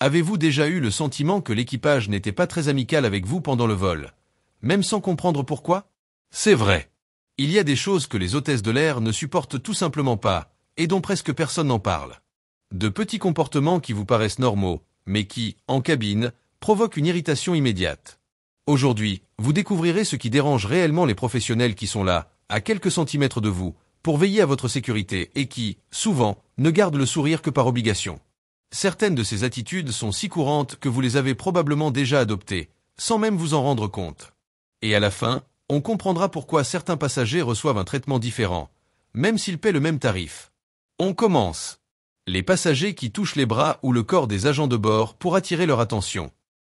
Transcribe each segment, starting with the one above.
Avez-vous déjà eu le sentiment que l'équipage n'était pas très amical avec vous pendant le vol, même sans comprendre pourquoi? C'est vrai. Il y a des choses que les hôtesses de l'air ne supportent tout simplement pas, et dont presque personne n'en parle. De petits comportements qui vous paraissent normaux, mais qui, en cabine, provoquent une irritation immédiate. Aujourd'hui, vous découvrirez ce qui dérange réellement les professionnels qui sont là, à quelques centimètres de vous, pour veiller à votre sécurité et qui, souvent, ne gardent le sourire que par obligation. Certaines de ces attitudes sont si courantes que vous les avez probablement déjà adoptées, sans même vous en rendre compte. Et à la fin, on comprendra pourquoi certains passagers reçoivent un traitement différent, même s'ils paient le même tarif. On commence. Les passagers qui touchent les bras ou le corps des agents de bord pour attirer leur attention.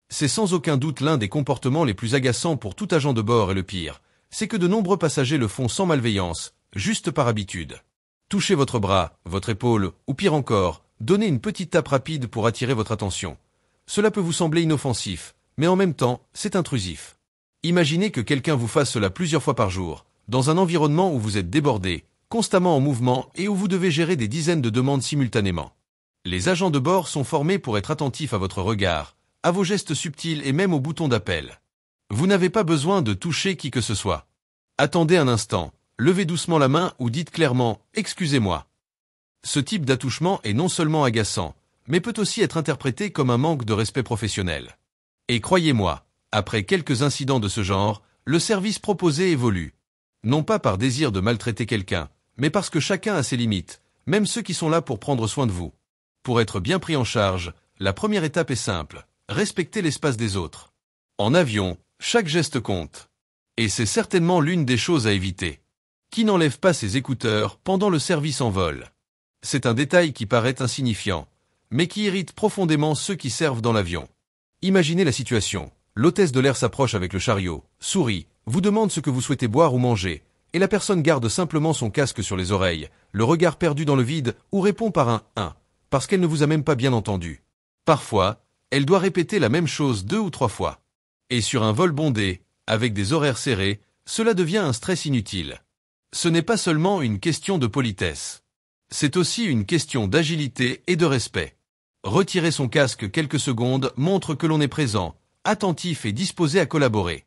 C'est sans aucun doute l'un des comportements les plus agaçants pour tout agent de bord et le pire, c'est que de nombreux passagers le font sans malveillance, juste par habitude. Touchez votre bras, votre épaule, ou pire encore, donnez une petite tape rapide pour attirer votre attention. Cela peut vous sembler inoffensif, mais en même temps, c'est intrusif. Imaginez que quelqu'un vous fasse cela plusieurs fois par jour, dans un environnement où vous êtes débordé, constamment en mouvement et où vous devez gérer des dizaines de demandes simultanément. Les agents de bord sont formés pour être attentifs à votre regard, à vos gestes subtils et même aux boutons d'appel. Vous n'avez pas besoin de toucher qui que ce soit. Attendez un instant, levez doucement la main ou dites clairement « Excusez-moi ». Ce type d'attouchement est non seulement agaçant, mais peut aussi être interprété comme un manque de respect professionnel. Et croyez-moi, après quelques incidents de ce genre, le service proposé évolue. Non pas par désir de maltraiter quelqu'un, mais parce que chacun a ses limites, même ceux qui sont là pour prendre soin de vous. Pour être bien pris en charge, la première étape est simple, respecter l'espace des autres. En avion, chaque geste compte. Et c'est certainement l'une des choses à éviter. Qui n'enlève pas ses écouteurs pendant le service en vol? C'est un détail qui paraît insignifiant, mais qui irrite profondément ceux qui servent dans l'avion. Imaginez la situation. L'hôtesse de l'air s'approche avec le chariot, sourit, vous demande ce que vous souhaitez boire ou manger, et la personne garde simplement son casque sur les oreilles, le regard perdu dans le vide, ou répond par un « parce qu'elle ne vous a même pas bien entendu. Parfois, elle doit répéter la même chose 2 ou 3 fois. Et sur un vol bondé, avec des horaires serrés, cela devient un stress inutile. Ce n'est pas seulement une question de politesse. C'est aussi une question d'agilité et de respect. Retirer son casque quelques secondes montre que l'on est présent, attentif et disposé à collaborer.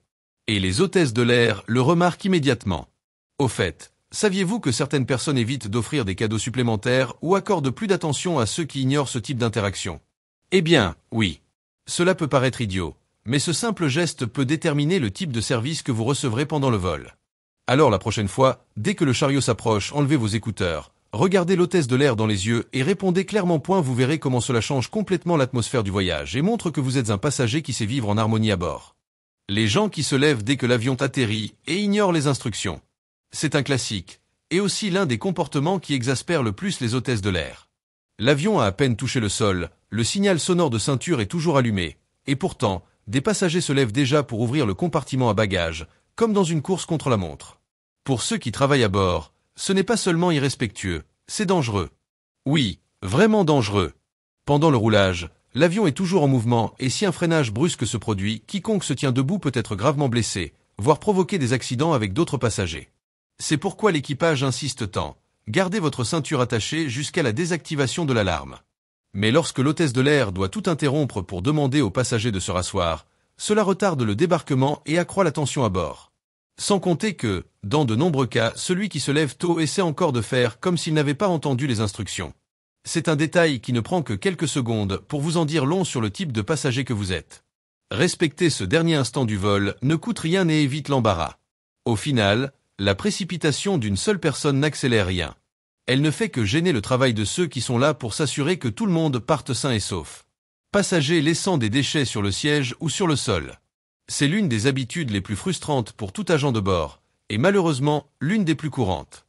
Et les hôtesses de l'air le remarquent immédiatement. Au fait, saviez-vous que certaines personnes évitent d'offrir des cadeaux supplémentaires ou accordent plus d'attention à ceux qui ignorent ce type d'interaction? Eh bien, oui. Cela peut paraître idiot, mais ce simple geste peut déterminer le type de service que vous recevrez pendant le vol. Alors la prochaine fois, dès que le chariot s'approche, enlevez vos écouteurs, regardez l'hôtesse de l'air dans les yeux et répondez clairement point, vous verrez comment cela change complètement l'atmosphère du voyage et montre que vous êtes un passager qui sait vivre en harmonie à bord. Les gens qui se lèvent dès que l'avion atterrit et ignorent les instructions. C'est un classique, et aussi l'un des comportements qui exaspèrent le plus les hôtesses de l'air. L'avion a à peine touché le sol, le signal sonore de ceinture est toujours allumé, et pourtant, des passagers se lèvent déjà pour ouvrir le compartiment à bagages, comme dans une course contre la montre. Pour ceux qui travaillent à bord, ce n'est pas seulement irrespectueux, c'est dangereux. Oui, vraiment dangereux. Pendant le roulage, l'avion est toujours en mouvement et si un freinage brusque se produit, quiconque se tient debout peut être gravement blessé, voire provoquer des accidents avec d'autres passagers. C'est pourquoi l'équipage insiste tant. Gardez votre ceinture attachée jusqu'à la désactivation de l'alarme. Mais lorsque l'hôtesse de l'air doit tout interrompre pour demander aux passagers de se rasseoir, cela retarde le débarquement et accroît la tension à bord. Sans compter que, dans de nombreux cas, celui qui se lève tôt essaie encore de faire comme s'il n'avait pas entendu les instructions. C'est un détail qui ne prend que quelques secondes pour vous en dire long sur le type de passager que vous êtes. Respecter ce dernier instant du vol ne coûte rien et évite l'embarras. Au final, la précipitation d'une seule personne n'accélère rien. Elle ne fait que gêner le travail de ceux qui sont là pour s'assurer que tout le monde parte sain et sauf. Passagers laissant des déchets sur le siège ou sur le sol. C'est l'une des habitudes les plus frustrantes pour tout agent de bord, et malheureusement l'une des plus courantes.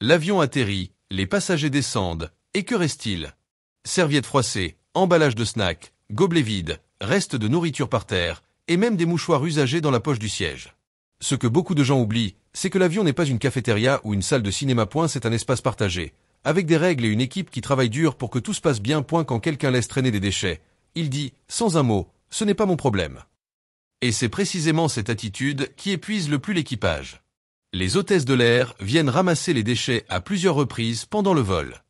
L'avion atterrit, les passagers descendent, et que reste-t-il? Serviettes froissées, emballage de snacks, gobelets vides, restes de nourriture par terre, et même des mouchoirs usagés dans la poche du siège. Ce que beaucoup de gens oublient, c'est que l'avion n'est pas une cafétéria ou une salle de cinéma. C'est un espace partagé, avec des règles et une équipe qui travaille dur pour que tout se passe bien. Quand quelqu'un laisse traîner des déchets, il dit, sans un mot, ce n'est pas mon problème. Et c'est précisément cette attitude qui épuise le plus l'équipage. Les hôtesses de l'air viennent ramasser les déchets à plusieurs reprises pendant le vol.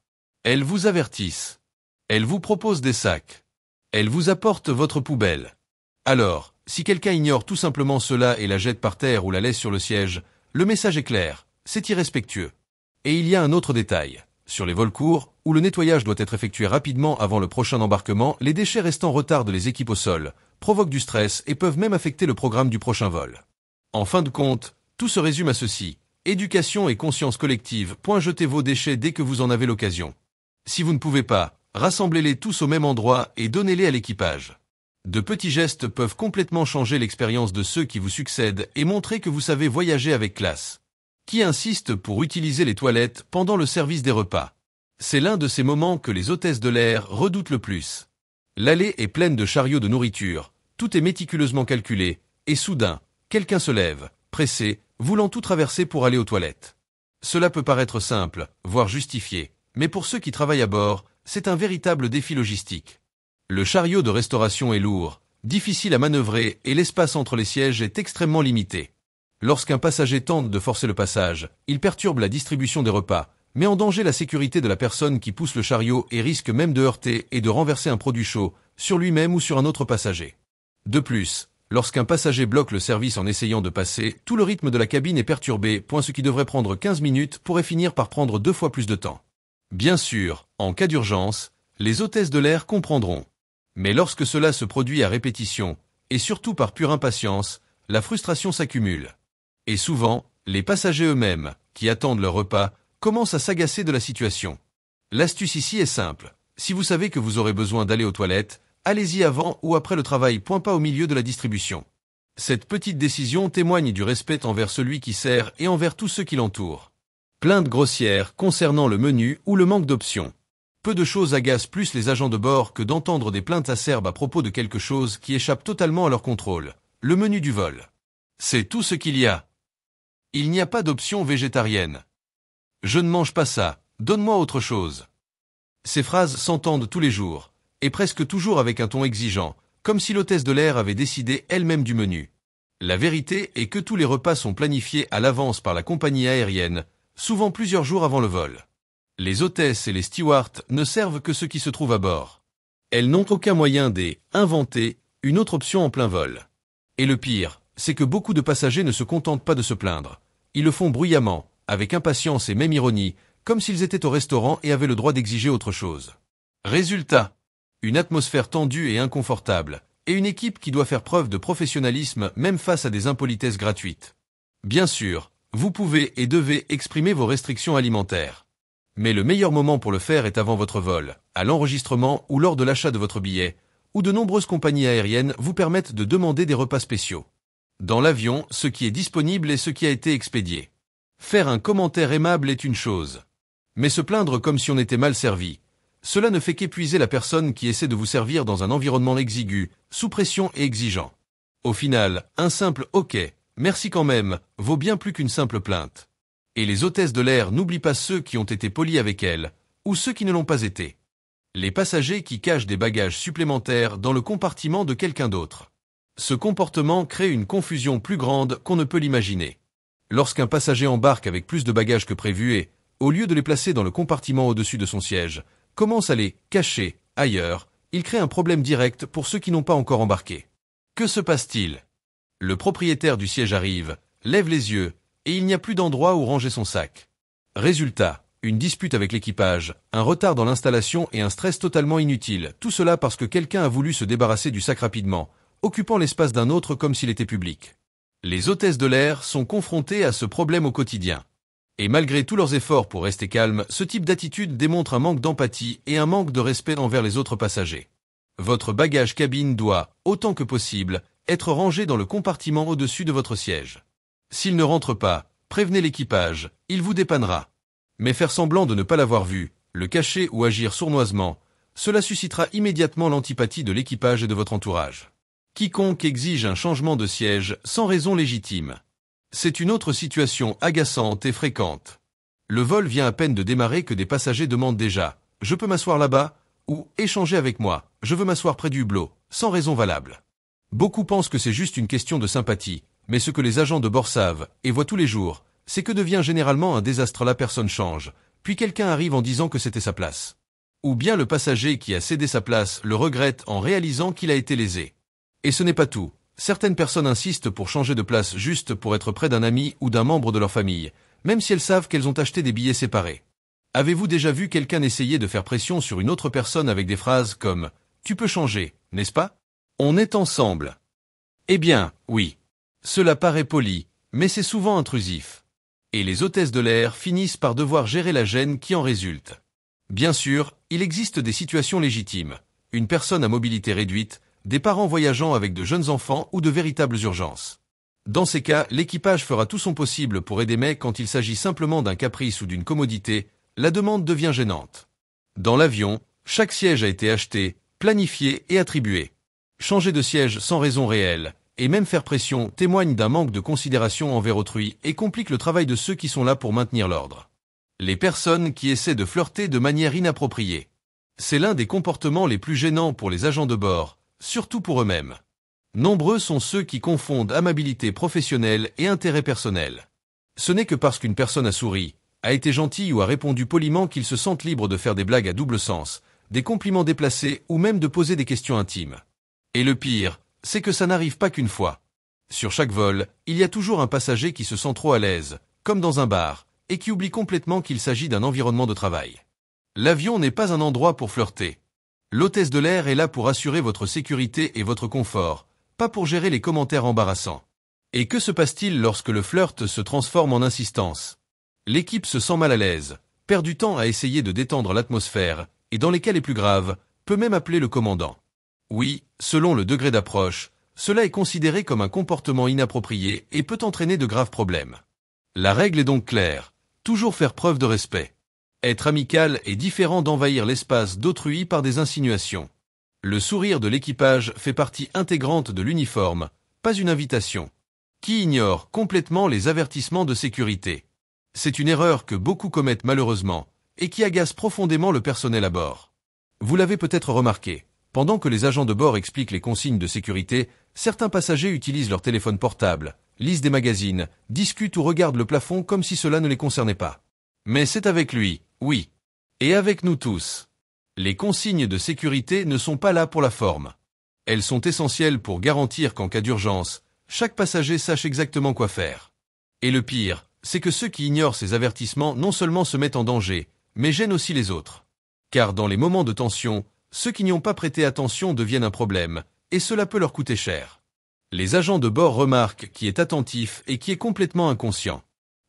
Elles vous avertissent. Elles vous proposent des sacs. Elle vous apporte votre poubelle. Alors, si quelqu'un ignore tout simplement cela et la jette par terre ou la laisse sur le siège, le message est clair, c'est irrespectueux. Et il y a un autre détail. Sur les vols courts, où le nettoyage doit être effectué rapidement avant le prochain embarquement, les déchets restants retardent les équipes au sol, provoquent du stress et peuvent même affecter le programme du prochain vol. En fin de compte, tout se résume à ceci. Éducation et conscience collective. Jetez vos déchets dès que vous en avez l'occasion. Si vous ne pouvez pas, rassemblez-les tous au même endroit et donnez-les à l'équipage. De petits gestes peuvent complètement changer l'expérience de ceux qui vous succèdent et montrer que vous savez voyager avec classe. Qui insiste pour utiliser les toilettes pendant le service des repas? C'est l'un de ces moments que les hôtesses de l'air redoutent le plus. L'allée est pleine de chariots de nourriture, tout est méticuleusement calculé, et soudain, quelqu'un se lève, pressé, voulant tout traverser pour aller aux toilettes. Cela peut paraître simple, voire justifié, mais pour ceux qui travaillent à bord, c'est un véritable défi logistique. Le chariot de restauration est lourd, difficile à manœuvrer et l'espace entre les sièges est extrêmement limité. Lorsqu'un passager tente de forcer le passage, il perturbe la distribution des repas, met en danger la sécurité de la personne qui pousse le chariot et risque même de heurter et de renverser un produit chaud, sur lui-même ou sur un autre passager. De plus, lorsqu'un passager bloque le service en essayant de passer, tout le rythme de la cabine est perturbé, ce qui devrait prendre 15 minutes pourrait finir par prendre 2 fois plus de temps. Bien sûr, en cas d'urgence, les hôtesses de l'air comprendront. Mais lorsque cela se produit à répétition, et surtout par pure impatience, la frustration s'accumule. Et souvent, les passagers eux-mêmes, qui attendent leur repas, commencent à s'agacer de la situation. L'astuce ici est simple. Si vous savez que vous aurez besoin d'aller aux toilettes, allez-y avant ou après le travail, pas au milieu de la distribution. Cette petite décision témoigne du respect envers celui qui sert et envers tous ceux qui l'entourent. Plainte grossière concernant le menu ou le manque d'options. Peu de choses agacent plus les agents de bord que d'entendre des plaintes acerbes à propos de quelque chose qui échappe totalement à leur contrôle. Le menu du vol. C'est tout ce qu'il y a. Il n'y a pas d'option végétarienne. Je ne mange pas ça, donne-moi autre chose. Ces phrases s'entendent tous les jours, et presque toujours avec un ton exigeant, comme si l'hôtesse de l'air avait décidé elle-même du menu. La vérité est que tous les repas sont planifiés à l'avance par la compagnie aérienne, souvent plusieurs jours avant le vol. Les hôtesses et les stewards ne servent que ce qui se trouve à bord. Elles n'ont aucun moyen d'inventer une autre option en plein vol. Et le pire, c'est que beaucoup de passagers ne se contentent pas de se plaindre. Ils le font bruyamment, avec impatience et même ironie, comme s'ils étaient au restaurant et avaient le droit d'exiger autre chose. Résultat, une atmosphère tendue et inconfortable, et une équipe qui doit faire preuve de professionnalisme même face à des impolitesses gratuites. Bien sûr, vous pouvez et devez exprimer vos restrictions alimentaires. Mais le meilleur moment pour le faire est avant votre vol, à l'enregistrement ou lors de l'achat de votre billet, où de nombreuses compagnies aériennes vous permettent de demander des repas spéciaux. Dans l'avion, ce qui est disponible et ce qui a été expédié. Faire un commentaire aimable est une chose. Mais se plaindre comme si on était mal servi, cela ne fait qu'épuiser la personne qui essaie de vous servir dans un environnement exigu, sous pression et exigeant. Au final, un simple « OK, merci quand même » vaut bien plus qu'une simple plainte. Et les hôtesses de l'air n'oublient pas ceux qui ont été polis avec elles, ou ceux qui ne l'ont pas été. Les passagers qui cachent des bagages supplémentaires dans le compartiment de quelqu'un d'autre. Ce comportement crée une confusion plus grande qu'on ne peut l'imaginer. Lorsqu'un passager embarque avec plus de bagages que prévu et, au lieu de les placer dans le compartiment au-dessus de son siège, commence à les cacher ailleurs, il crée un problème direct pour ceux qui n'ont pas encore embarqué. Que se passe-t-il? Le propriétaire du siège arrive, lève les yeux, et il n'y a plus d'endroit où ranger son sac. Résultat, une dispute avec l'équipage, un retard dans l'installation et un stress totalement inutile, tout cela parce que quelqu'un a voulu se débarrasser du sac rapidement, occupant l'espace d'un autre comme s'il était public. Les hôtesses de l'air sont confrontées à ce problème au quotidien. Et malgré tous leurs efforts pour rester calmes, ce type d'attitude démontre un manque d'empathie et un manque de respect envers les autres passagers. Votre bagage cabine doit, autant que possible, être rangé dans le compartiment au-dessus de votre siège. S'il ne rentre pas, prévenez l'équipage, il vous dépannera. Mais faire semblant de ne pas l'avoir vu, le cacher ou agir sournoisement, cela suscitera immédiatement l'antipathie de l'équipage et de votre entourage. Quiconque exige un changement de siège sans raison légitime. C'est une autre situation agaçante et fréquente. Le vol vient à peine de démarrer que des passagers demandent déjà « Je peux m'asseoir là-bas ?» ou « Échangez avec moi, je veux m'asseoir près du hublot », sans raison valable. Beaucoup pensent que c'est juste une question de sympathie, mais ce que les agents de bord savent, et voient tous les jours, c'est que devient généralement un désastre. La personne change, puis quelqu'un arrive en disant que c'était sa place. Ou bien le passager qui a cédé sa place le regrette en réalisant qu'il a été lésé. Et ce n'est pas tout. Certaines personnes insistent pour changer de place juste pour être près d'un ami ou d'un membre de leur famille, même si elles savent qu'elles ont acheté des billets séparés. Avez-vous déjà vu quelqu'un essayer de faire pression sur une autre personne avec des phrases comme « Tu peux changer, n'est-ce pas ? On est ensemble ». Eh bien, oui. Cela paraît poli, mais c'est souvent intrusif. Et les hôtesses de l'air finissent par devoir gérer la gêne qui en résulte. Bien sûr, il existe des situations légitimes. Une personne à mobilité réduite, des parents voyageant avec de jeunes enfants ou de véritables urgences. Dans ces cas, l'équipage fera tout son possible pour aider, mais quand il s'agit simplement d'un caprice ou d'une commodité, la demande devient gênante. Dans l'avion, chaque siège a été acheté, planifié et attribué. Changer de siège sans raison réelle, et même faire pression, témoigne d'un manque de considération envers autrui et complique le travail de ceux qui sont là pour maintenir l'ordre. Les personnes qui essaient de flirter de manière inappropriée. C'est l'un des comportements les plus gênants pour les agents de bord, surtout pour eux-mêmes. Nombreux sont ceux qui confondent amabilité professionnelle et intérêt personnel. Ce n'est que parce qu'une personne a souri, a été gentille ou a répondu poliment qu'ils se sentent libres de faire des blagues à double sens, des compliments déplacés ou même de poser des questions intimes. Et le pire, c'est que ça n'arrive pas qu'une fois. Sur chaque vol, il y a toujours un passager qui se sent trop à l'aise, comme dans un bar, et qui oublie complètement qu'il s'agit d'un environnement de travail. L'avion n'est pas un endroit pour flirter. L'hôtesse de l'air est là pour assurer votre sécurité et votre confort, pas pour gérer les commentaires embarrassants. Et que se passe-t-il lorsque le flirt se transforme en insistance ? L'équipe se sent mal à l'aise, perd du temps à essayer de détendre l'atmosphère, et dans les cas les plus graves, peut même appeler le commandant. Oui, selon le degré d'approche, cela est considéré comme un comportement inapproprié et peut entraîner de graves problèmes. La règle est donc claire, toujours faire preuve de respect. Être amical est différent d'envahir l'espace d'autrui par des insinuations. Le sourire de l'équipage fait partie intégrante de l'uniforme, pas une invitation. Qui ignore complètement les avertissements de sécurité? C'est une erreur que beaucoup commettent malheureusement, et qui agace profondément le personnel à bord. Vous l'avez peut-être remarqué, pendant que les agents de bord expliquent les consignes de sécurité, certains passagers utilisent leur téléphone portable, lisent des magazines, discutent ou regardent le plafond comme si cela ne les concernait pas. Mais c'est avec lui, oui. Et avec nous tous. Les consignes de sécurité ne sont pas là pour la forme. Elles sont essentielles pour garantir qu'en cas d'urgence, chaque passager sache exactement quoi faire. Et le pire, c'est que ceux qui ignorent ces avertissements non seulement se mettent en danger, mais gênent aussi les autres. Car dans les moments de tension, ceux qui n'y ont pas prêté attention deviennent un problème, et cela peut leur coûter cher. Les agents de bord remarquent qui est attentif et qui est complètement inconscient.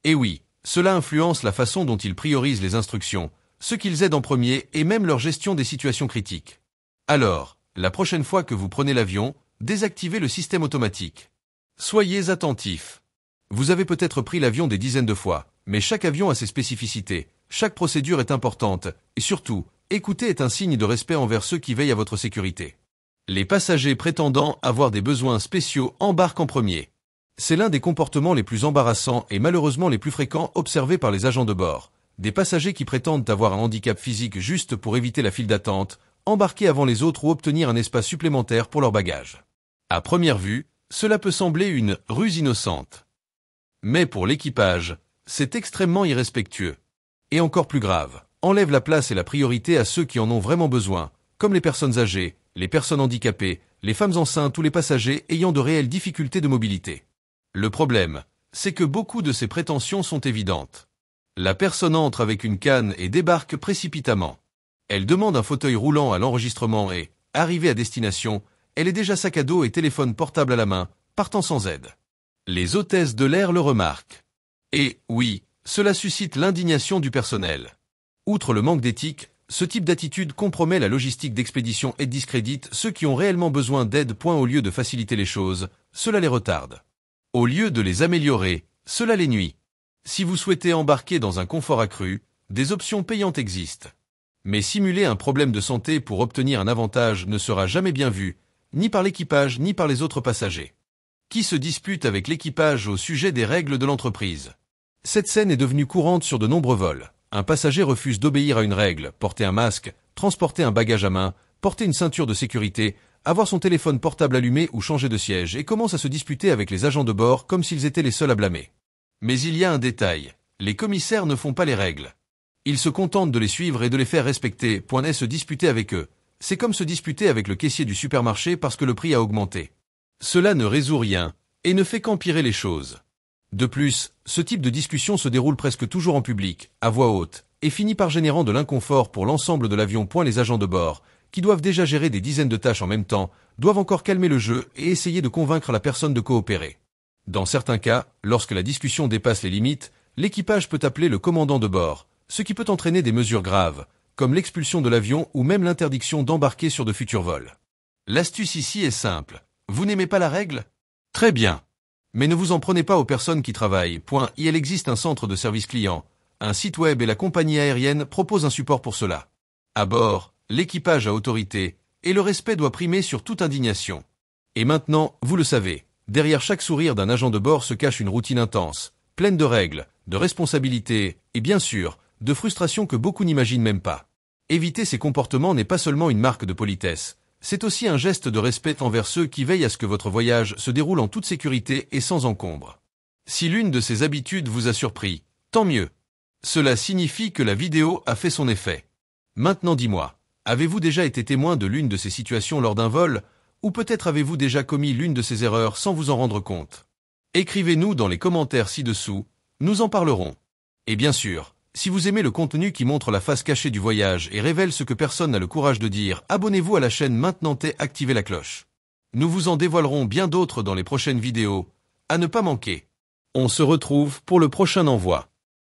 Et oui, cela influence la façon dont ils priorisent les instructions, ce qu'ils aident en premier et même leur gestion des situations critiques. Alors, la prochaine fois que vous prenez l'avion, désactivez le système automatique. Soyez attentifs. Vous avez peut-être pris l'avion des dizaines de fois, mais chaque avion a ses spécificités, chaque procédure est importante, et surtout, écouter est un signe de respect envers ceux qui veillent à votre sécurité. Les passagers prétendant avoir des besoins spéciaux embarquent en premier. C'est l'un des comportements les plus embarrassants et malheureusement les plus fréquents observés par les agents de bord. Des passagers qui prétendent avoir un handicap physique juste pour éviter la file d'attente, embarquer avant les autres ou obtenir un espace supplémentaire pour leur bagage. À première vue, cela peut sembler une ruse innocente. Mais pour l'équipage, c'est extrêmement irrespectueux. Et encore plus grave, enlève la place et la priorité à ceux qui en ont vraiment besoin, comme les personnes âgées, les personnes handicapées, les femmes enceintes ou les passagers ayant de réelles difficultés de mobilité. Le problème, c'est que beaucoup de ces prétentions sont évidentes. La personne entre avec une canne et débarque précipitamment. Elle demande un fauteuil roulant à l'enregistrement et, arrivée à destination, elle est déjà sac à dos et téléphone portable à la main, partant sans aide. Les hôtesses de l'air le remarquent. Et, oui, cela suscite l'indignation du personnel. Outre le manque d'éthique, ce type d'attitude compromet la logistique d'expédition et discrédite ceux qui ont réellement besoin d'aide. Au lieu de faciliter les choses, cela les retarde. Au lieu de les améliorer, cela les nuit. Si vous souhaitez embarquer dans un confort accru, des options payantes existent. Mais simuler un problème de santé pour obtenir un avantage ne sera jamais bien vu, ni par l'équipage ni par les autres passagers. Qui se dispute avec l'équipage au sujet des règles de l'entreprise? Cette scène est devenue courante sur de nombreux vols. Un passager refuse d'obéir à une règle, porter un masque, transporter un bagage à main, porter une ceinture de sécurité, avoir son téléphone portable allumé ou changer de siège et commence à se disputer avec les agents de bord comme s'ils étaient les seuls à blâmer. Mais il y a un détail, les commissaires ne font pas les règles. Ils se contentent de les suivre et de les faire respecter. N'est se disputer avec eux. C'est comme se disputer avec le caissier du supermarché parce que le prix a augmenté. Cela ne résout rien, et ne fait qu'empirer les choses. De plus, ce type de discussion se déroule presque toujours en public, à voix haute, et finit par générant de l'inconfort pour l'ensemble de l'avion. Les agents de bord, qui doivent déjà gérer des dizaines de tâches en même temps, doivent encore calmer le jeu et essayer de convaincre la personne de coopérer. Dans certains cas, lorsque la discussion dépasse les limites, l'équipage peut appeler le commandant de bord, ce qui peut entraîner des mesures graves, comme l'expulsion de l'avion ou même l'interdiction d'embarquer sur de futurs vols. L'astuce ici est simple. Vous n'aimez pas la règle? Très bien. Mais ne vous en prenez pas aux personnes qui travaillent. Il existe un centre de service client, un site web et la compagnie aérienne propose un support pour cela. À bord, l'équipage a autorité, et le respect doit primer sur toute indignation. Et maintenant, vous le savez, derrière chaque sourire d'un agent de bord se cache une routine intense, pleine de règles, de responsabilités, et bien sûr, de frustrations que beaucoup n'imaginent même pas. Éviter ces comportements n'est pas seulement une marque de politesse, c'est aussi un geste de respect envers ceux qui veillent à ce que votre voyage se déroule en toute sécurité et sans encombre. Si l'une de ces habitudes vous a surpris, tant mieux. Cela signifie que la vidéo a fait son effet. Maintenant dis-moi, avez-vous déjà été témoin de l'une de ces situations lors d'un vol, ou peut-être avez-vous déjà commis l'une de ces erreurs sans vous en rendre compte? Écrivez-nous dans les commentaires ci-dessous, nous en parlerons. Et bien sûr, si vous aimez le contenu qui montre la face cachée du voyage et révèle ce que personne n'a le courage de dire, abonnez-vous à la chaîne maintenant et activez la cloche. Nous vous en dévoilerons bien d'autres dans les prochaines vidéos, à ne pas manquer. On se retrouve pour le prochain envoi.